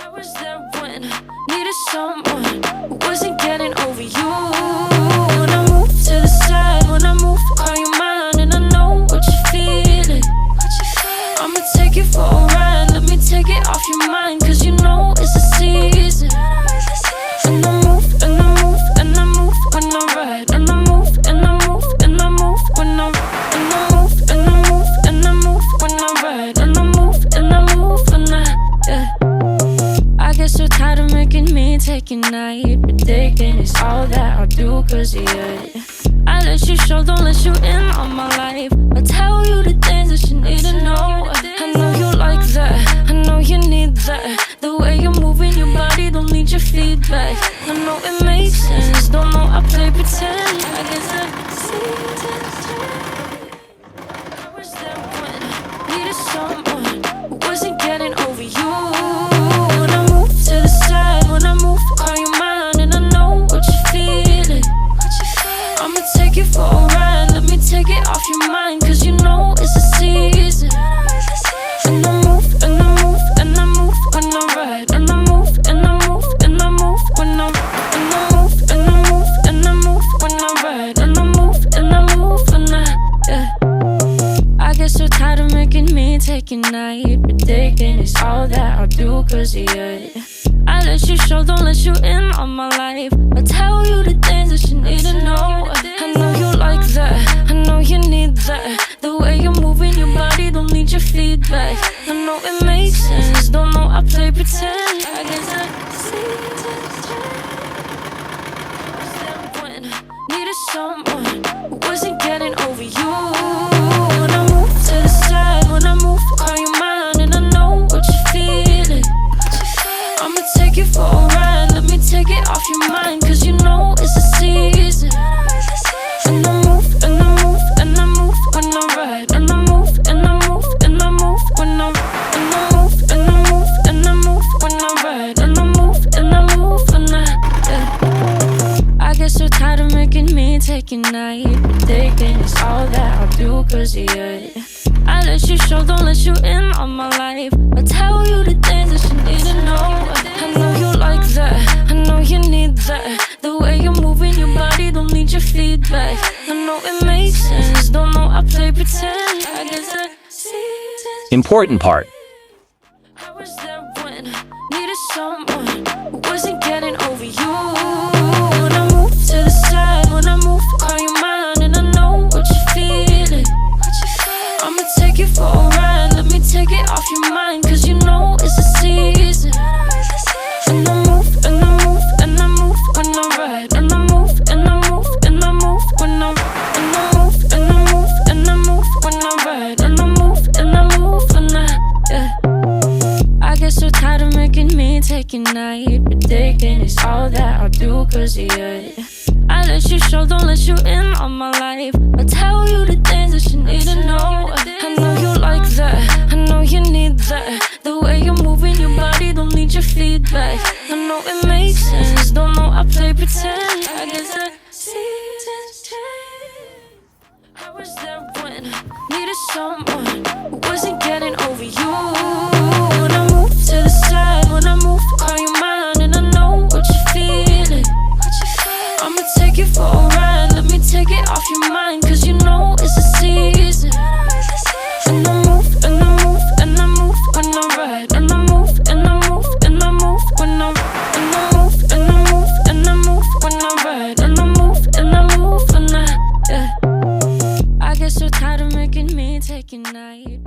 I was there when I needed someone who wasn't getting over you. When I move to the side, when I move, call you mine, and I know what you're feeling. I'ma take you for a ride, let me take it off your mind, cause you know it's a season. And I move, and I move, and I move when I ride, and I move, and I move, and I move when I ride, and I move, and I move, and I move when I ride, and I move, and I move when I get so tired of making me take your night, predicting it's all that I'll do cause of you. I let you show, don't let you in on my life. I tell you the things that you need to know. I know you like that, I know you need that. The way you're moving your body, don't need your feedback. I know it makes sense, don't know I play pretend. I guess I was there when I needed someone who wasn't getting over you. When I move to the side, when I move, call you mine, and I know what you're feeling. I'ma take you for a ride, let me take it off your mind, cause you know it's a season. And I move, and I move, and I move when I ride, and I move, and I move, and I move when I ride, and I move, and I move, and I move when I ride, and I move, and I move when I get so tired of making me take your night, predicting it's all that I'll do cause of you. I let you show, don't let you in on my life. I tell you the things that you need to know. I know you like that, I know you need that. The way you're moving your body, don't need your feedback. I know it makes sense, don't know I play pretend. I guess I when I needed someone who wasn't getting over you. When I move to the side, when I move, call you mine, and I know what you're feeling. I'ma take you for a ride, let me take it off your mind, cause you know it's a season. And I move, and I move, and I move when I ride, and I move, and I move, and I move when I ride, and I move, and I move, and I move when I ride, and I move, and I move when I get so tired of making me take your night, predicting it's all that I'll do cause of you. I let you show, don't let you in on my life. I tell you the things that you need to know. I know you like that, I know you need that. The way you're moving your body, don't need your feedback. I know it makes sense, don't know I play pretend. I guess I Important part. I was there when I needed someone who wasn't getting over you. When I move to the side, when I move, call you mine, and I know what you're feeling. I'ma take you for a ride, let me take it off your mind, cause you know it's a season. And I move, and I move, and I move when I ride, and I move, and I move, and I move when I ride, and I move, and I move, and I move when I ride, and I move, and I move when I get so tired of making me take your night, predicting it's all that I'll do cause of you. I let you show, don't let you in on my life. I tell you the things that you need to know. I know you like that, I know you need that. The way you're moving your body, don't need your feedback. I know it makes sense, don't know I play pretend. I guess I was there when I needed someone who wasn't getting over you. When I move to the side, when I move, call you mine, and I know what you're feeling. I'ma take you for a ride, let me take it off your mind, cause you know it's a season. And I move, and I move, and I move when I ride, and I move, and I move, and I move when I ride, and I move, and I move, and I move when I ride, and I move, and I move when I get so tired of making me take your night.